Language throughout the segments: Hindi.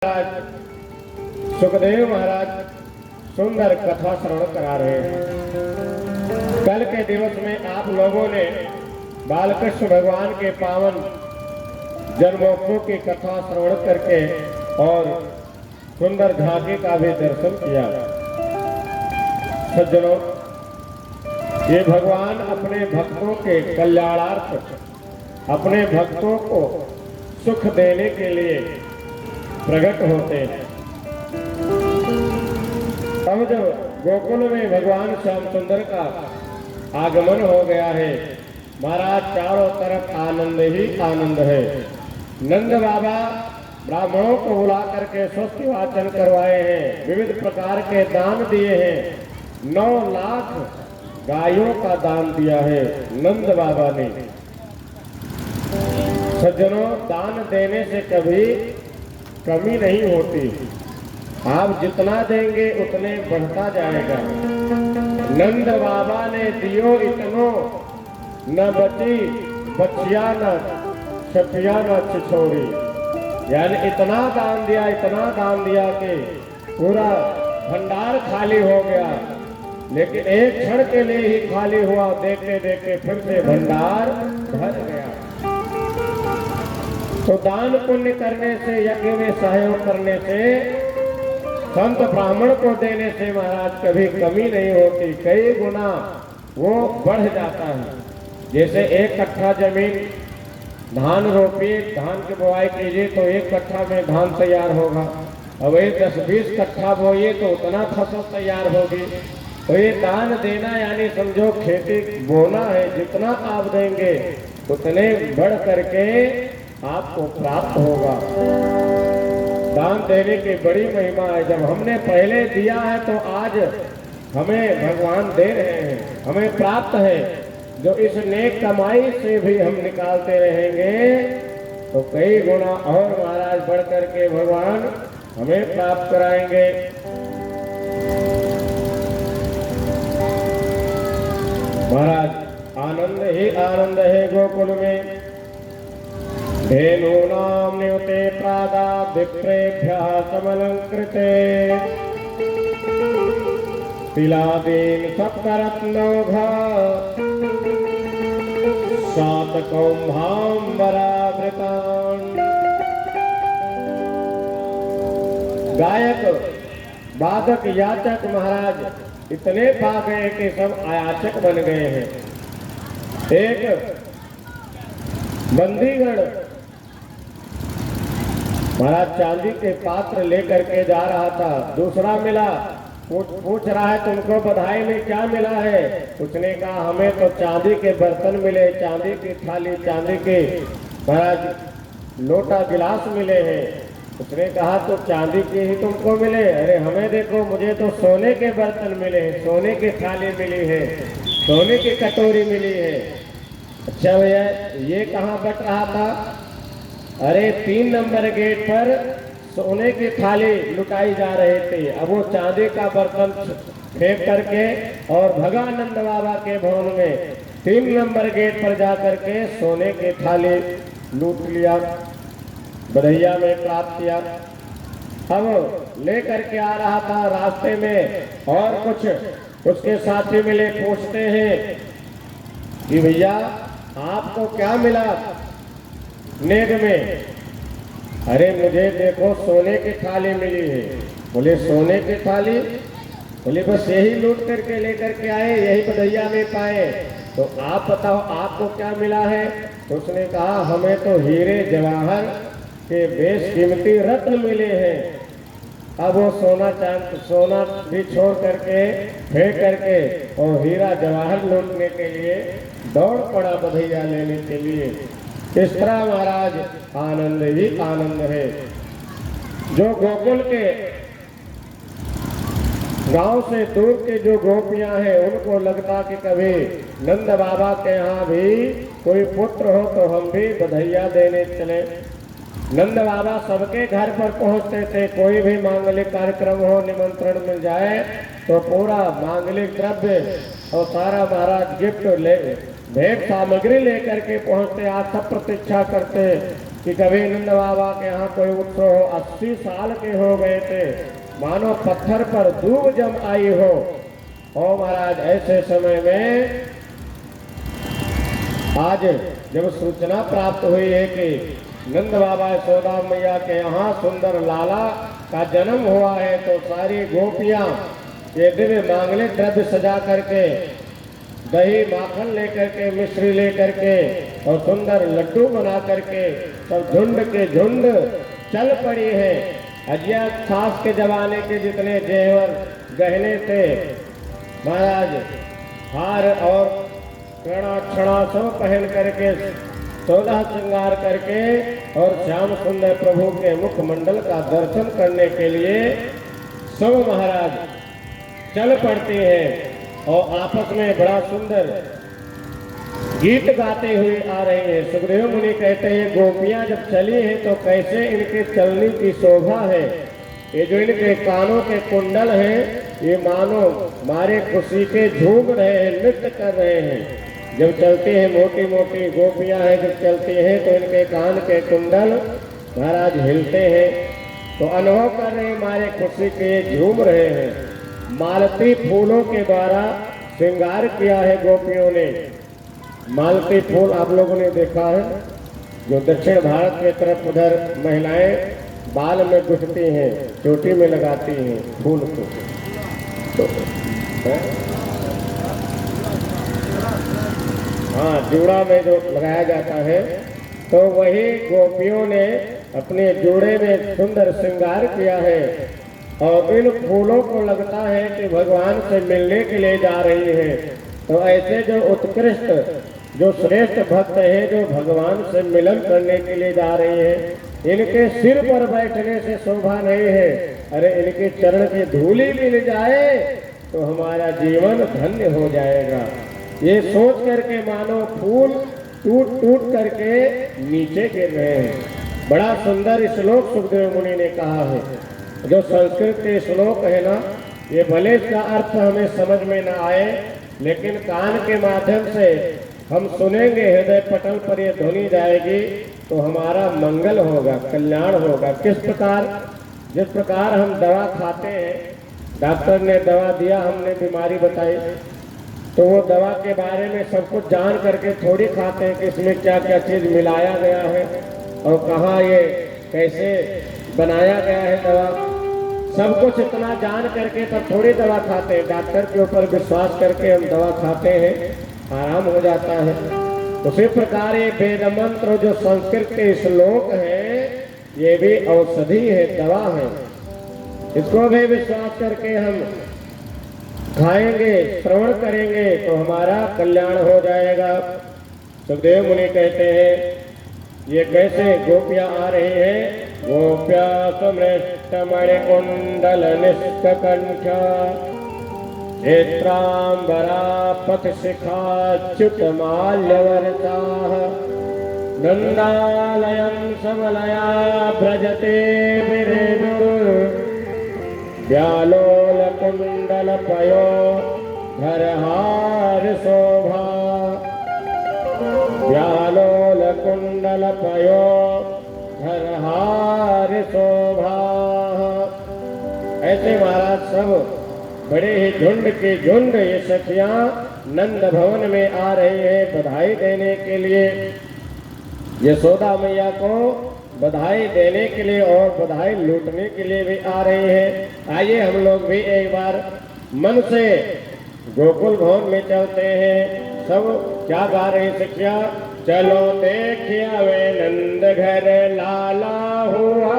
महाराज सुखदेव महाराज सुंदर कथा श्रवण करा रहे हैं। कल के दिवस में आप लोगों ने बालकृष्ण भगवान के पावन जन्मोत्सव की कथा श्रवण करके और सुंदर झांकी का भी दर्शन किया। सज्जनों, ये भगवान अपने भक्तों के कल्याणार्थ, अपने भक्तों को सुख देने के लिए प्रकट होते हैं। अब जब गोकुल में भगवान श्याम सुंदर का आगमन हो गया है, महाराज चारों तरफ आनंद ही आनंद है। नंद बाबा ब्राह्मणों को बुला करके स्वस्ति वाचन करवाए हैं, विविध प्रकार के दान दिए हैं। 9 लाख गायों का दान दिया है नंद बाबा ने। सज्जनों, दान देने से कभी कमी नहीं होती। आप जितना देंगे उतने बढ़ता जाएगा। नंद बाबा ने दियो इतनो, न बची बचिया न छपिया न छिछोरी। यानी इतना दान दिया कि पूरा भंडार खाली हो गया। लेकिन एक क्षण के लिए ही खाली हुआ, देखते देखते फिर से भंडार भर गया। तो दान पुण्य करने से, यज्ञ में सहयोग करने से, संत ब्राह्मण को देने से महाराज कभी कमी नहीं होती, कई गुना वो बढ़ जाता है। जैसे 1 कट्ठा जमीन धान रोपिए, धान की बुआई कीजिए तो 1 कट्ठा में धान तैयार होगा। अब ये 10-20 कट्ठा बोइए तो उतना फसल तैयार होगी। तो ये दान देना यानी समझो खेती बोना है। जितना आप देंगे उतने बढ़ करके आपको प्राप्त होगा। दान देने की बड़ी महिमा है। जब हमने पहले दिया है तो आज हमें भगवान दे रहे हैं, हमें प्राप्त है। जो इस नेक कमाई से भी हम निकालते रहेंगे तो कई गुना और महाराज बढ़ करके भगवान हमें प्राप्त कराएंगे। महाराज आनंद ही आनंद है गोकुल में। धेनूनां न्यूते प्रादा विप्रेभ्यः समलंकृते, तिलादीन सप्तरत्नौघा शातकौम्भाम्बरावृतान्। गायक वादक याचक महाराज इतने पा गए कि सब आयाचक बन गए हैं। एक बंदीगण महाराज चांदी के पात्र लेकर के जा रहा था। दूसरा मिला, पूछ रहा है तुमको बधाई में क्या मिला है? उसने कहा हमें तो चांदी के बर्तन मिले, चांदी की थाली, चांदी के महाराज लोटा गिलास मिले हैं। उसने कहा तो चांदी के ही तुमको मिले? अरे हमें देखो, मुझे तो सोने के बर्तन मिले हैं, सोने की थाली मिली है, सोने की कटोरी मिली है। अच्छा भैया, ये कहाँ बट रहा था? अरे 3 नंबर गेट पर सोने की थाली लुटाई जा रहे थे। अब वो चांदी का बर्तन फेंक करके और भगा नंद बाबा के भवन में 3 नंबर गेट पर जा करके सोने की थाली लूट लिया, बधैया में प्राप्त किया। अब लेकर के आ रहा था, रास्ते में और कुछ उसके साथी मिले, पूछते हैं कि भैया आपको क्या मिला नेग में? अरे मुझे देखो सोने की थाली मिली है। बोले सोने की थाली? बोले बस यही लूट करके लेकर के आए, यही बधैया में पाए। तो आप बताओ आपको क्या मिला है? तो उसने कहा हमें तो हीरे जवाहर के बेशकीमती रत्न मिले हैं। अब वो सोना भी छोड़ करके फेंक करके और हीरा जवाहर लूटने के लिए दौड़ पड़ा बधैया लेने के लिए। इस तरह महाराज आनंद ही आनंद है। जो गोकुल के गांव से दूर के जो गोपियां हैं, उनको लगता कि कभी नंद बाबा के यहाँ भी कोई पुत्र हो तो हम भी बधैया देने चले। नंद बाबा सबके घर पर पहुंचते थे। कोई भी मांगलिक कार्यक्रम हो, निमंत्रण मिल जाए तो पूरा मांगलिक द्रव्य और सारा महाराज गिफ्ट ले, भेंट सामग्री लेकर के पहुंचते। आज सब प्रतीक्षा करते कि कभी नंद बाबा के यहाँ कोई उत्सव हो, 80 साल के हो गए थे, मानो पत्थर पर धूप जम आई हो। ओ महाराज, ऐसे समय में आज जब सूचना प्राप्त हुई है कि नंद बाबा यशोदा मैया के यहाँ सुंदर लाला का जन्म हुआ है, तो सारी गोपियां ये दिव्य मांगलिक द्रव्य सजा करके, दही माखन लेकर के, मिश्री लेकर के और सुंदर लड्डू बना करके सब झुंड के झुंड चल पड़ी है। अजिया सास के जमाने के जितने जेवर गहने थे महाराज, हार और कड़ा छड़ा सब पहन करके, 14 श्रृंगार करके और श्याम सुंदर प्रभु के मुखमंडल का दर्शन करने के लिए सब महाराज चल पड़ते हैं और आपस में बड़ा सुंदर गीत गाते हुए आ रहे हैं। सुखदेव मुनि कहते हैं गोपियां जब चली हैं तो कैसे इनके चलने की शोभा है। ये जो इनके कानों के कुंडल हैं, ये मानो मारे खुशी के झूम रहे हैं, नृत्य कर रहे हैं। जब चलते हैं मोटी मोटी गोपियां हैं, जब चलती हैं तो इनके कान के कुंडल महाराज हिलते हैं, तो अनुभव कर रहे हैं मारे खुशी के झूम रहे हैं। मालती फूलों के द्वारा श्रृंगार किया है गोपियों ने। मालती फूल आप लोगों ने देखा है, जो दक्षिण भारत के तरफ उधर महिलाएं बाल में गुथती हैं, चोटी में लगाती हैं फूल को, तो हाँ, जूड़ा में जो लगाया जाता है, तो वही गोपियों ने अपने जूड़े में सुंदर श्रृंगार किया है और इन फूलों को लगता है कि भगवान से मिलने के लिए जा रही है। तो ऐसे जो उत्कृष्ट, जो श्रेष्ठ भक्त हैं, जो भगवान से मिलन करने के लिए जा रही हैं, इनके सिर पर बैठने से शोभा नहीं है। अरे इनके चरण की धूली मिल जाए तो हमारा जीवन धन्य हो जाएगा। ये सोच करके मानो फूल टूट टूट करके नीचे गिर रहे हैं। बड़ा सुंदर श्लोक सुखदेव मुनि ने कहा है। जो संस्कृत के श्लोक है ना, ये भले इसका अर्थ हमें समझ में ना आए, लेकिन कान के माध्यम से हम सुनेंगे, हृदय पटल पर ये ध्वनि जाएगी तो हमारा मंगल होगा, कल्याण होगा। किस प्रकार? जिस प्रकार हम दवा खाते हैं, डॉक्टर ने दवा दिया, हमने बीमारी बताई, तो वो दवा के बारे में सब कुछ जान करके थोड़ी खाते हैं कि इसमें क्या क्या चीज़ मिलाया गया है और कहाँ ये कैसे बनाया गया है दवा। सब कुछ इतना जान करके तब थोड़ी दवा खाते हैं। डॉक्टर के ऊपर विश्वास करके हम दवा खाते हैं, आराम हो जाता है। उसी प्रकार ये वेद मंत्र जो संस्कृत के श्लोक है, ये भी औषधि है, दवा है। इसको भी विश्वास करके हम खाएंगे, श्रवण करेंगे तो हमारा कल्याण हो जाएगा। सुखदेव मुनि कहते हैं ये कैसे गोपियां आ रही हैं। गोप्या समृष्टमणि कुंडल निष्कंठा नेत्रांबरा पथ शिखाच्युत माल्यवर्ता नंदालयं समलया भ्रजते व्यालोल कुंडल पयो धरहार शोभा व्यालोल कुंडल पयो धरहार शोभा। ऐसे महाराज सब बड़े ही झुंड के झुंड ये सखियां नंद भवन में आ रही है बधाई देने के लिए, यशोदा मैया को बधाई देने के लिए और बधाई लूटने के लिए भी आ रही है। आइए हम लोग भी एक बार मन से गोकुल भवन में चलते हैं। सब क्या गा रही सखिया? चलो देखिया वे नंद घर लाला हुआ,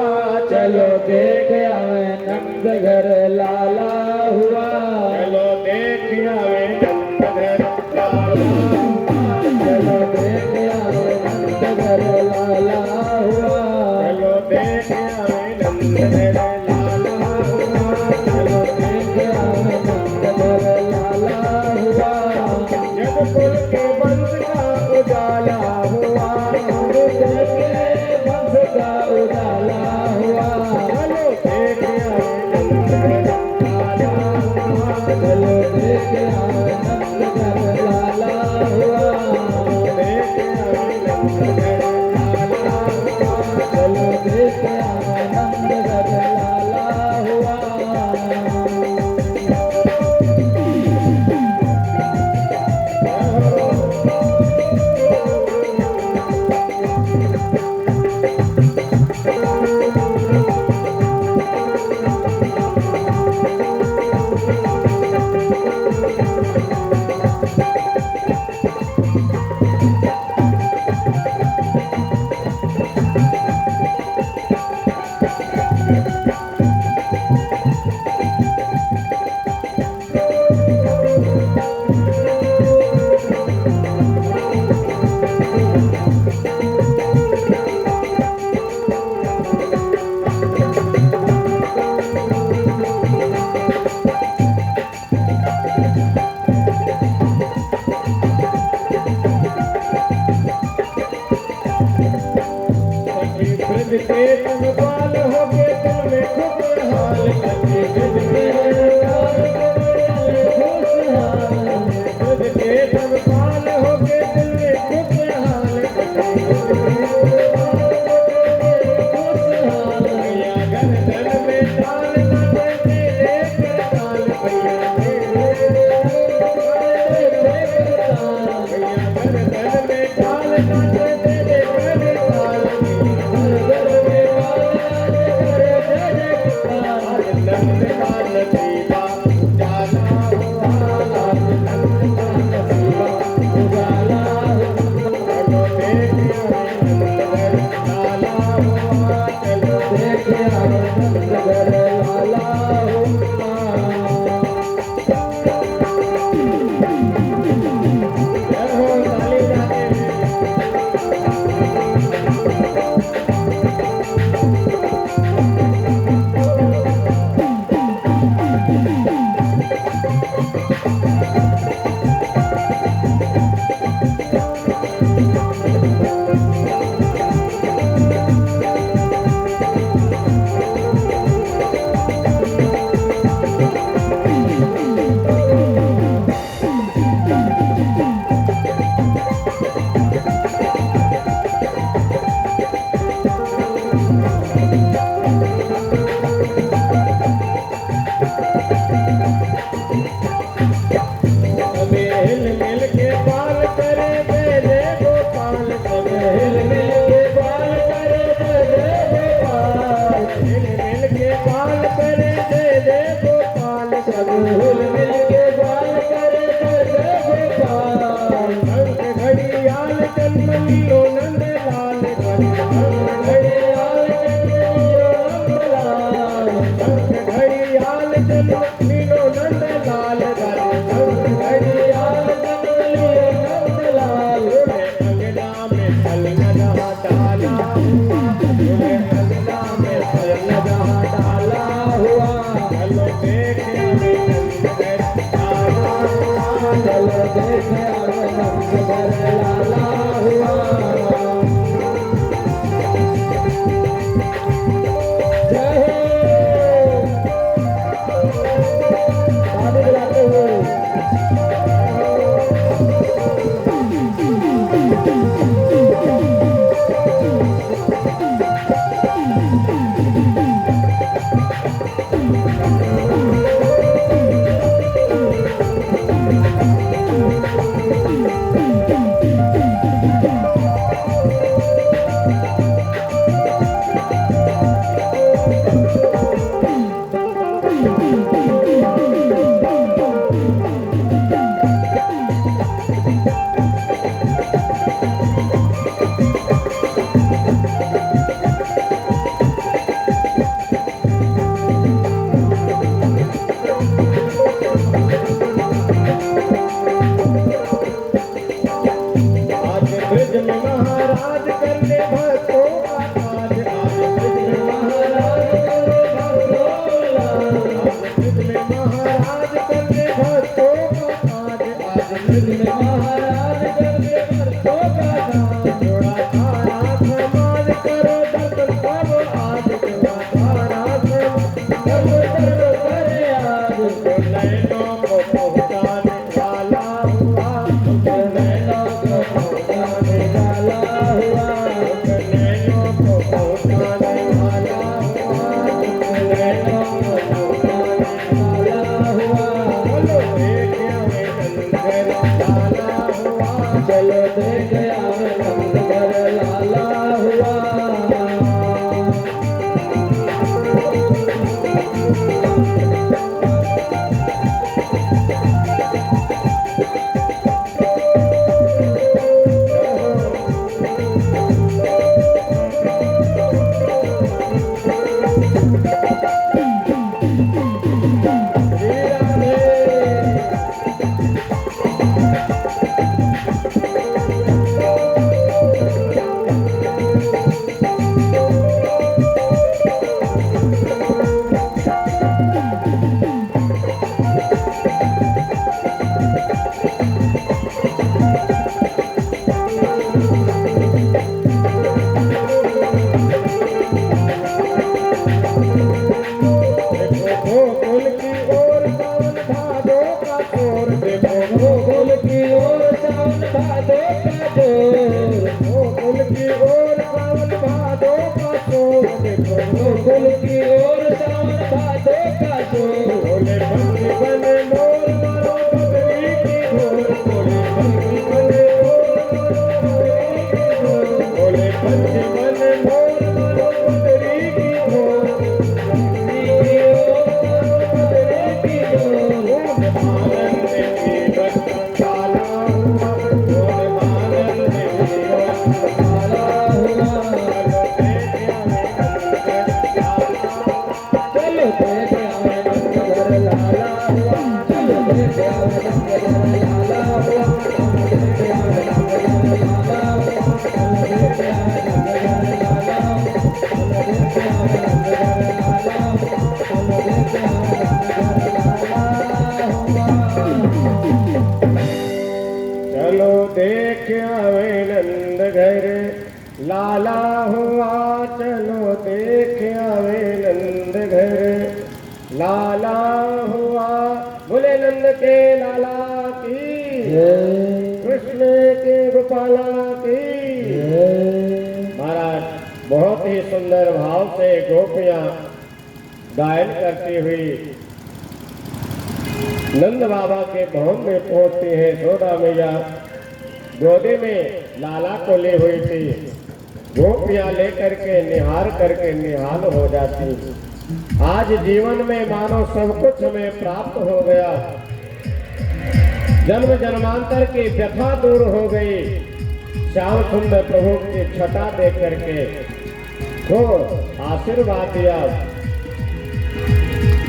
चलो देखिया वे नंद घर लाला हुआ, चलो देखिया वे नंद घर लाला हुआ, चलो देखिया वे नंद घर लाला हुआ, चलो देखिया वे नंद घर लाला हुआ, चलो देखिया वे नंद घर लाला हुआ। जब कुल के वंश का उजाला हुआ, वंश का उजाला हुआ, चलो देखिया नंद घर लाला हुआ, चलो देखिया नंद घर लाला हुआ, देखिया नंद घर लाला हुआ, मोर सावन भादो का जोर, बोले बंसी बने मोर मारो बकरी की ढोल, बोले बंसी बने मोर मारो बकरी की ढोल, बोले बंसी बने मोर मारो बकरी की ढोल, आनंद जीवन काला हुआ, बोल आनंद जीवन काला हुआ, चलो देख आवे नंद घर लाला हुआ, चलो देख आवे नंद घर लाला हुआ, चलो देख आवे नंद घर लाला हुआ, चलो देख आवे नंद घर लाला हुआ, चलो देख आवे नंद घर लाला हुआ, चलो देख आवे नंद घर लाला हुआ। चलो देख आवे नंद घर लाला हुआ, चलो देख आवे नंद घर लाला हुआ। बोले नंद के लाला की, कृष्ण के गोपाला की। महाराज बहुत ही सुंदर भाव से गोपियां गायन करती हुई नंद बाबा के भवन में पहुंचती है। यशोदा मैया गोदी में लाला को ली हुई थी, गोपियां लेकर के निहार करके निहाल हो जाती। आज जीवन में मानो सब कुछ हमें प्राप्त हो गया, जन्म जन्मांतर की व्यथा दूर हो गई। श्याम सुंदर प्रभु की छटा देख करके तो आशीर्वाद दिया,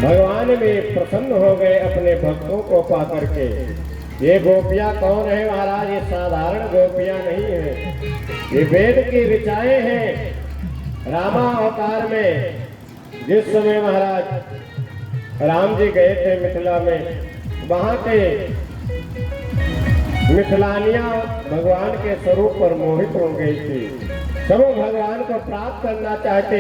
भगवान भी प्रसन्न हो गए अपने भक्तों को पा करके। ये गोपियां कौन है महाराज? ये साधारण गोपियां नहीं है, ये वेद की ऋचाएं हैं। रामा अवतार में जिस समय महाराज राम जी गए थे मिथिला में, वहां के मिथिलानियां भगवान के स्वरूप पर मोहित हो गई थी। सब भगवान को प्राप्त करना चाहते।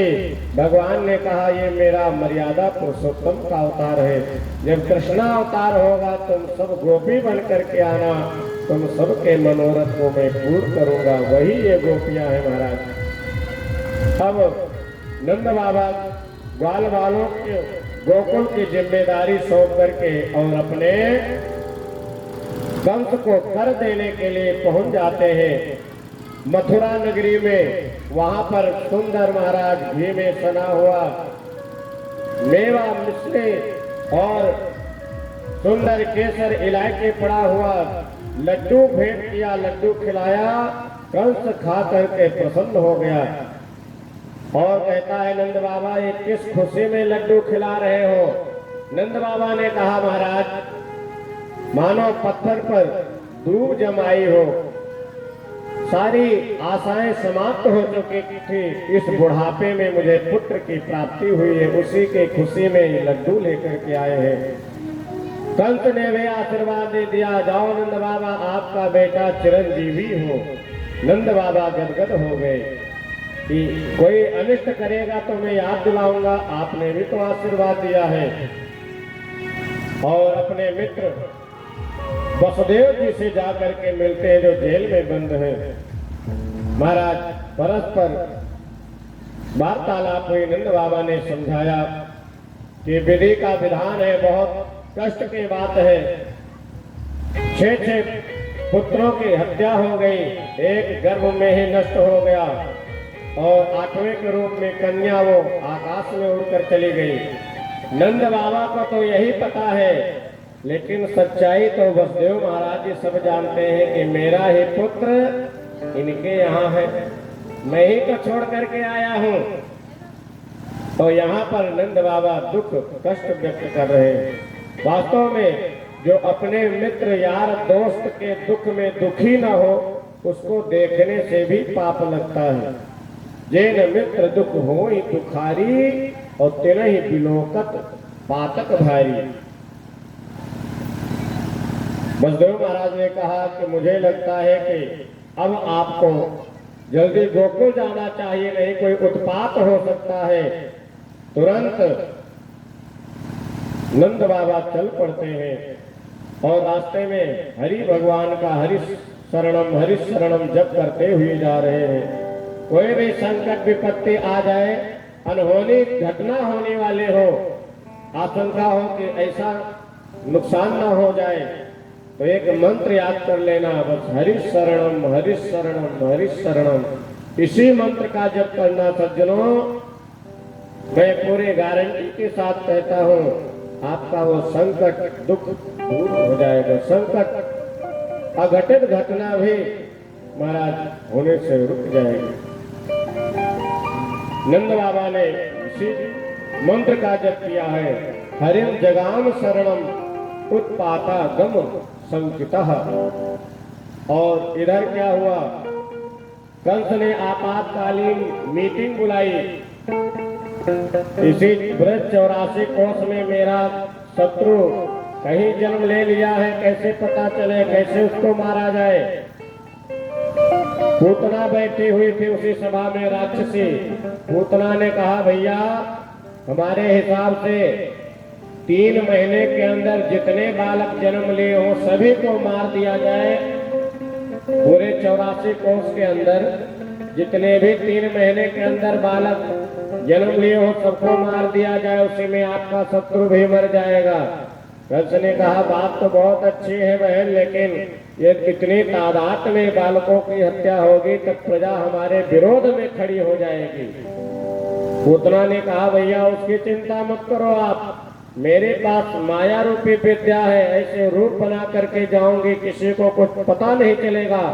भगवान ने कहा ये मेरा मर्यादा पुरुषोत्तम का अवतार है, जब कृष्णा अवतार होगा तुम सब गोपी बन करके आना, तुम सबके मनोरथ को मैं पूर्ण करूंगा। वही ये गोपियां हैं महाराज। अब नंद बाबा ग्वाल वालों के गोकुल की जिम्मेदारी सौंप करके और अपने कंस को कर देने के लिए पहुंच जाते हैं मथुरा नगरी में। वहां पर सुंदर महाराज घी में सना हुआ मेवा मिश्री और सुंदर केसर इलायची पड़ा हुआ लड्डू भेंट किया, लड्डू खिलाया। कंस खा करके प्रसन्न हो गया और कहता है नंद बाबा ये किस खुशी में लड्डू खिला रहे हो? नंद बाबा ने कहा महाराज मानो पत्थर पर धूप जमाई हो, सारी आशाएं समाप्त हो चुकी थी, इस बुढ़ापे में मुझे पुत्र की प्राप्ति हुई है, उसी के खुशी में लड्डू लेकर के आए हैं। कंस ने वे आशीर्वाद दे दिया, जाओ नंद बाबा आपका बेटा चिरंजीवी हो। नंद बाबा गदगद हो गए कि कोई अनिष्ट करेगा तो मैं याद दिलाऊंगा, आपने भी तो आशीर्वाद दिया है। और अपने मित्र वसुदेव जी से जाकर के मिलते हैं जो जेल में बंद हैं। महाराज परस्पर वार्तालाप हुई। नंद बाबा ने समझाया कि विधि का विधान है, बहुत कष्ट की बात है। 6 पुत्रों की हत्या हो गई, एक गर्भ में ही नष्ट हो गया और 8वें के रूप में कन्या वो आकाश में उड़कर चली गई। नंद बाबा को तो यही पता है, लेकिन सच्चाई तो वसुदेव महाराज जी सब जानते हैं कि मेरा ही पुत्र इनके यहाँ है, मैं ही तो छोड़ करके आया हूँ। तो यहाँ पर नंद बाबा दुख कष्ट व्यक्त कर रहे हैं। वास्तव में जो अपने मित्र यार दोस्त के दुख में दुखी न हो, उसको देखने से भी पाप लगता है। जेन मित्र दुख हो दुखारी और तेना ही बिलोकत पातक भारी। वसुदेव महाराज ने कहा कि मुझे लगता है कि अब आपको जल्दी गोकुल जाना चाहिए, नहीं कोई उत्पात हो सकता है। तुरंत नंद बाबा चल पड़ते हैं और रास्ते में हरि भगवान का हरि शरणम जप करते हुए जा रहे हैं। कोई भी संकट विपत्ति आ जाए अनहोनी घटना होने वाले हो, आशंका हो कि ऐसा नुकसान ना हो जाए, तो एक मंत्र याद कर लेना, बस हरि शरणम हरि शरणम हरि शरणम। इसी मंत्र का जप करना सज्जनों। मैं पूरी गारंटी के साथ कहता हूँ, आपका वो संकट दुख दूर हो जाएगा। संकट अघटित घटना भी महाराज होने से रुक जाएगी। नंद बाबा ने इसी मंत्र का जप किया है, हरिम जगाम शरणम उत्पाता गम संकितः। और इधर क्या हुआ, कंस ने आपातकालीन मीटिंग बुलाई। इसी ब्रज 84 कोष में मेरा शत्रु कहीं जन्म ले लिया है, कैसे पता चले, कैसे उसको मारा जाए। पूतना बैठी हुई थी उसी सभा में, राक्षसी। पूतना ने कहा, भैया हमारे हिसाब से 3 महीने के अंदर जितने बालक जन्म लिए हो सभी को मार दिया जाए। पूरे 84 कोष के अंदर जितने भी 3 महीने के अंदर बालक जन्म लिए हो सबको मार दिया जाए, उसी में आपका शत्रु भी मर जाएगा। कंस ने कहा, बात तो बहुत अच्छी है बहन, लेकिन ये इतनी तादाद में बालकों की हत्या होगी तब प्रजा हमारे विरोध में खड़ी हो जाएगी। पूतना ने कहा, भैया उसकी चिंता मत करो आप, मेरे पास माया रूपी विद्या है, ऐसे रूप बना करके जाऊंगी किसी को कुछ पता नहीं चलेगा,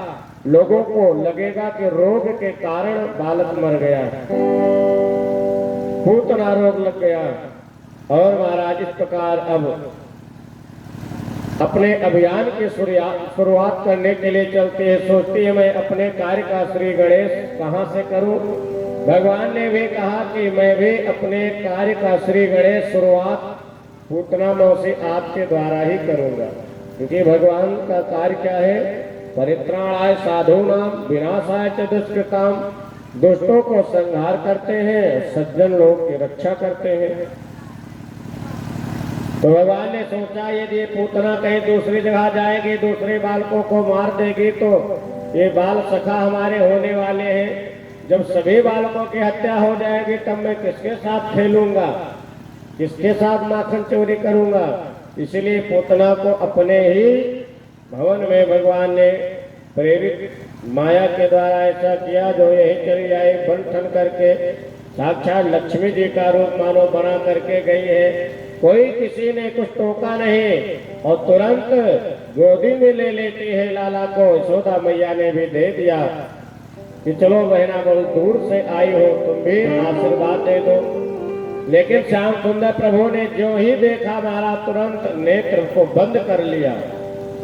लोगों को लगेगा कि रोग के कारण बालक मर गया, पूतना रोग लग गया। और महाराज इस प्रकार अब अपने अभियान की शुरुआत करने के लिए चलते हैं। सोचती है मैं अपने कार्य का श्री गणेश कहाँ से करूं। भगवान ने भी कहा कि मैं भी अपने कार्य का श्री गणेश शुरुआत पूतना मौसी आपके द्वारा ही करूंगा, क्योंकि भगवान का कार्य क्या है, परित्राणाय साधूनाम विनाशाय च दुष्कृताम। दुष्टों को संहार करते हैं, सज्जन लोग की रक्षा करते हैं। तो भगवान ने सोचा, यदि पूतना कहीं दूसरी जगह जाएगी, दूसरे बालकों को मार देगी, तो ये बाल सखा हमारे होने वाले हैं। जब सभी बालकों की हत्या हो जाएगी तब मैं किसके साथ खेलूंगा, किसके साथ माखन चोरी करूंगा। इसलिए पूतना को अपने ही भवन में भगवान ने प्रेरित माया के द्वारा ऐसा किया, जो यही चली आई बन ठन करके, साक्षात लक्ष्मी जी का रूप मानो बना करके गई है। कोई किसी ने कुछ टोका नहीं और तुरंत गोदी में ले लेती है लाला को। यशोदा मैया ने भी दे दिया कि चलो बहना बहुत दूर से आई हो, तुम भी आशीर्वाद दे दो। लेकिन श्याम सुंदर प्रभु ने जो ही देखा महाराज तुरंत नेत्र को बंद कर लिया।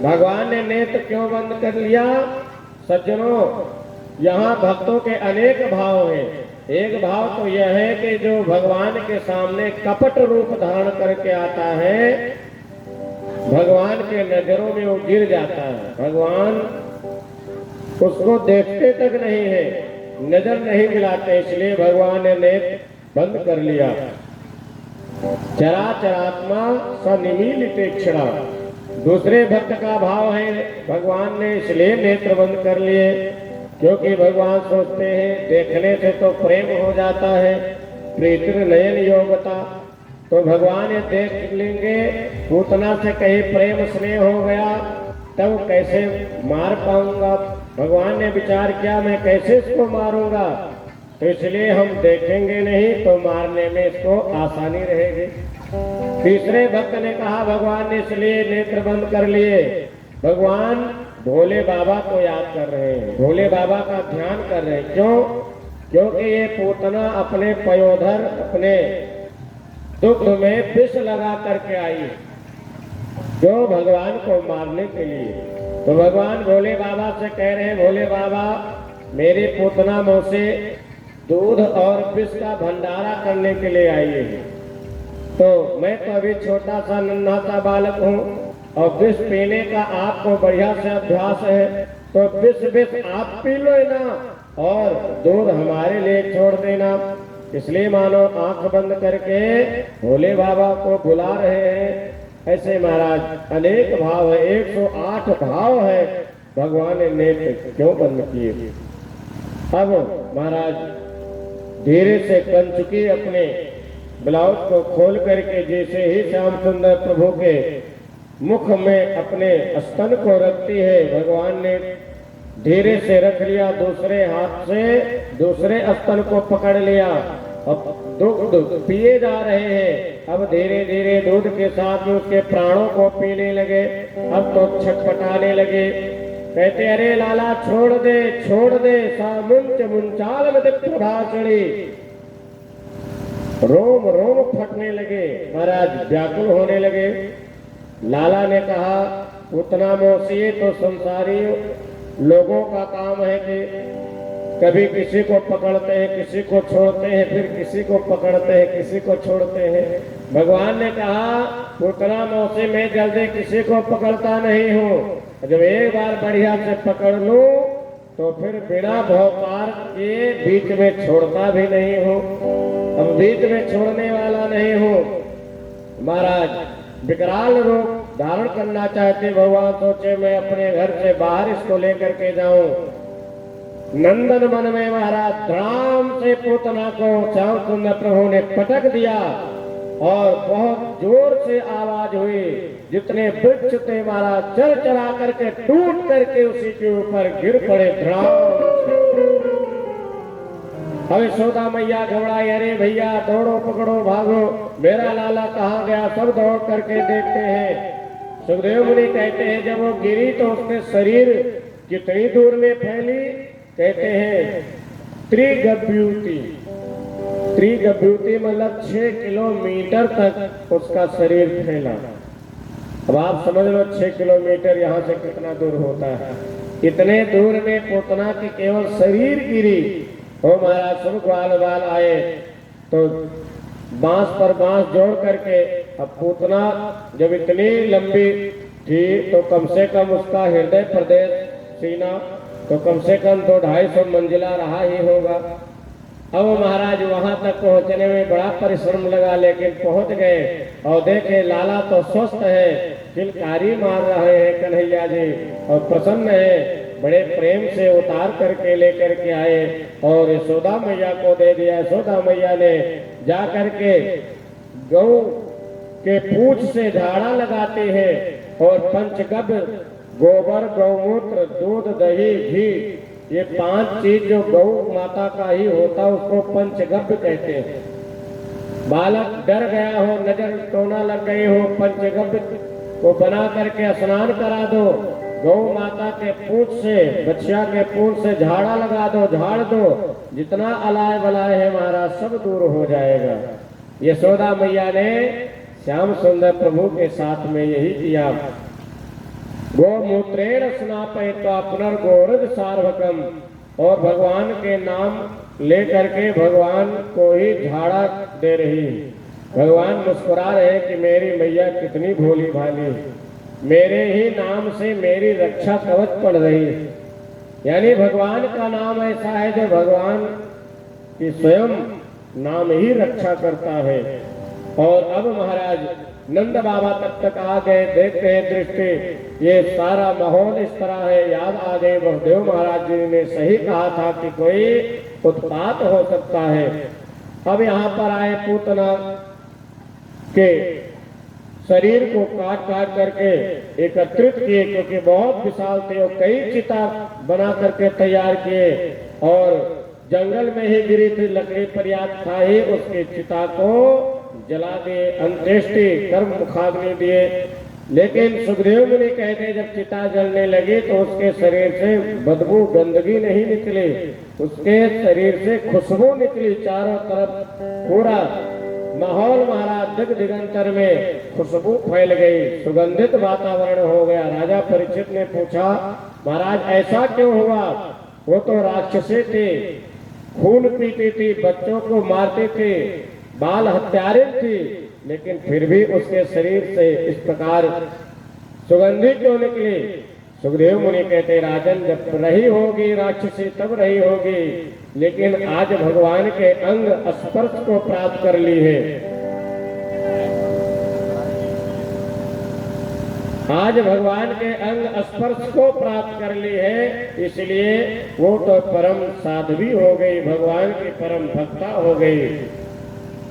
भगवान ने नेत्र क्यों बंद कर लिया? सज्जनों, यहाँ भक्तों के अनेक भाव हैं। एक भाव तो यह है कि जो भगवान के सामने कपट रूप धारण करके आता है, भगवान के नजरों में वो गिर जाता है। भगवान उसको देखते तक नहीं है, नजर नहीं मिलाते, इसलिए भगवान ने नेत्र बंद कर लिया। चराचरात्मा सनिमीलितेक्षणा। दूसरे भक्त का भाव है, भगवान ने इसलिए नेत्र बंद कर लिए क्योंकि भगवान सोचते हैं देखने से तो प्रेम हो जाता है, प्रीतिर नयन योगता। तो भगवान ये देख लेंगे, पूतना से कहीं प्रेम स्नेह हो गया तब कैसे मार पाऊंगा। भगवान ने विचार किया, मैं कैसे इसको मारूंगा, तो इसलिए हम देखेंगे नहीं, तो मारने में इसको आसानी रहेगी। तीसरे भक्त ने कहा, भगवान ने इसलिए नेत्र बंद कर लिए, भगवान भोले बाबा को याद कर रहे हैं, भोले बाबा का ध्यान कर रहे हैं। क्यों? क्योंकि ये पूतना अपने पयोधर, अपने दुग्ध में विष लगा करके आई, जो भगवान को मारने के लिए। तो भगवान भोले बाबा से कह रहे हैं, भोले बाबा मेरी पूतना मुँह से दूध और विष का भंडारा करने के लिए आई है। तो मैं तो अभी छोटा सा नन्हा सा बालक हूँ और विष पीने का आपको बढ़िया से अभ्यास है, तो विष आप पी लो ना और दूध हमारे लिए छोड़ देना। इसलिए मानो आंख बंद करके भोले बाबा को बुला रहे हैं। ऐसे महाराज अनेक भाव है, 108 भाव है। भगवान ने नेत्र क्यों बंद किए? अब महाराज धीरे से कंचुकी अपने ब्लाउज को खोल करके जैसे ही श्याम सुंदर प्रभु के मुख में अपने स्तन को रखती है, भगवान ने धीरे से रख लिया, दूसरे हाथ से दूसरे स्तन को पकड़ लिया। अब दूध पिए जा रहे हैं। अब धीरे धीरे दूध के साथ में उसके प्राणों को पीने लगे। अब तो छटपटाने लगे, कहते अरे लाला छोड़ दे सामुंच मुंचाल में प्रभा चढ़ी। रोम रोम फटने लगे, महाराज व्याकुल होने लगे। लाला ने कहा उतना मोसिए तो संसारी लोगों का काम है कि कभी किसी को पकड़ते हैं, किसी को छोड़ते हैं, फिर किसी को पकड़ते हैं, किसी को छोड़ते हैं। भगवान ने कहा उतना मौसे में जल्दी किसी को पकड़ता नहीं हूँ। जब एक बार बढ़िया से पकड़ लूं तो फिर बिना भौपार के बीच में छोड़ता भी नहीं हूँ। अब बीच में छोड़ने वाला नहीं हूँ। महाराज विकराल रूप धारण करना चाहते भगवान, सोचे मैं अपने घर से बाहर इसको लेकर के जाऊं। नंदन वन में महाराज धड़ाम से पूतना को श्याम सुंदर प्रभु ने पटक दिया और बहुत जोर से आवाज हुई। जितने वृक्ष थे महाराज चल चला करके टूट करके उसी के ऊपर गिर पड़े धड़ाम से। अब यशोदा मैया घबराई, अरे भैया दौड़ो पकड़ो भागो, मेरा लाला कहाँ गया। सब दौड़ करके देखते हैं। सुखदेव मुनि कहते हैं जब वो गिरी तो उसके शरीर कितनी दूर में फैली, कहते हैं त्रिगभ्यूति। त्रिगभ्यूति मतलब 6 किलोमीटर तक उसका शरीर फैला। अब आप समझ लो 6 किलोमीटर यहाँ से कितना दूर होता है। इतने दूर में पूतना की केवल शरीर गिरी। हो महाराज सब ग्वाल बाल आए तो बांस पर बांस जोड़ करके, अब पूतना जब इतनी लंबी थी तो कम से कम उसका हृदय प्रदेश सीना तो कम से कम 200-250 मंजिला रहा ही होगा। अब महाराज वहां तक पहुंचने में बड़ा परिश्रम लगा, लेकिन पहुंच गए और देखे लाला तो स्वस्थ है, किलकारी मार रहे हैं कन्हैया जी और प्रसन्न है। बड़े प्रेम से उतार करके लेकर के आए और यशोदा मैया को दे दिया। यशोदा मैया ने जा करके गौ के पूंछ से झाड़ा लगाते हैं और पंचगव्य गोबर गौमूत्र दूध दही घी ये 5 चीज जो गौ माता का ही होता उसको पंचगव्य कहते हैं। बालक डर गया हो, नजर टोना लग गई हो, पंचगव्य को बना करके स्नान करा दो, गौ माता के पूंछ से बच्चा के पूंछ से झाड़ा लगा दो, झाड़ दो, जितना अलाय बलाय है महाराज सब दूर हो जाएगा। यशोदा मैया ने श्याम सुंदर प्रभु के साथ में यही किया। गोमूत्रेण स्नापयित्वा पुनर्गोरज सार्वकम, और भगवान के नाम लेकर के भगवान को ही झाड़ा दे रही। भगवान मुस्कुरा रहे कि मेरी मैया कितनी भोली भाली, मेरे ही नाम से मेरी रक्षा कवच पड़ रही है। यानी भगवान का नाम ऐसा है जो भगवान की स्वयं नाम ही रक्षा करता है। और अब महाराज नंद बाबा तक आ गए, देखते हैं दृष्टि ये सारा माहौल इस तरह है, याद आ गए बलदेव महाराज जी ने सही कहा था कि कोई उत्पात हो सकता है। अब यहाँ पर आए पूतना के शरीर को काट काट करके एकत्रित किए, क्योंकि बहुत विशाल थे और कई चिता बना करके तैयार किए और जंगल में ही गिरी थी, लकड़ी पर्याप्त था ही, उसके चिता को जला दिए, अंत्येष्टि कर्म मुखाग्नि दिए। लेकिन सुखदेव मुनि कहते जब चिता जलने लगी तो उसके शरीर से बदबू गंदगी नहीं निकली, उसके शरीर से खुशबू निकली। चारों तरफ पूरा माहौल महाराज जग दिगंतर में खुशबू फैल गई, सुगंधित वातावरण हो गया। राजा परीक्षित ने पूछा महाराज ऐसा क्यों हुआ? वो तो राक्षसी थी, खून पीती थी, बच्चों को मारती थी, बाल हत्यारे थी, लेकिन फिर भी उसके शरीर से इस प्रकार सुगंधी क्यों निकली? सुखदेव मुनि कहते राजन जब रही होगी राक्षसी तब रही होगी, लेकिन आज भगवान के अंग स्पर्श को प्राप्त कर ली है। आज भगवान के अंग स्पर्श को प्राप्त कर ली है, इसलिए वो तो परम साध्वी हो गई, भगवान की परम भक्ता हो गई।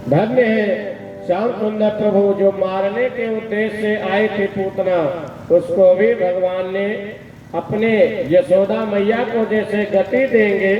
धन्य है श्याम सुंदर प्रभु, जो मारने के उद्देश्य से आई थी पूतना, उसको भी भगवान ने अपने यशोदा मैया को जैसे गति देंगे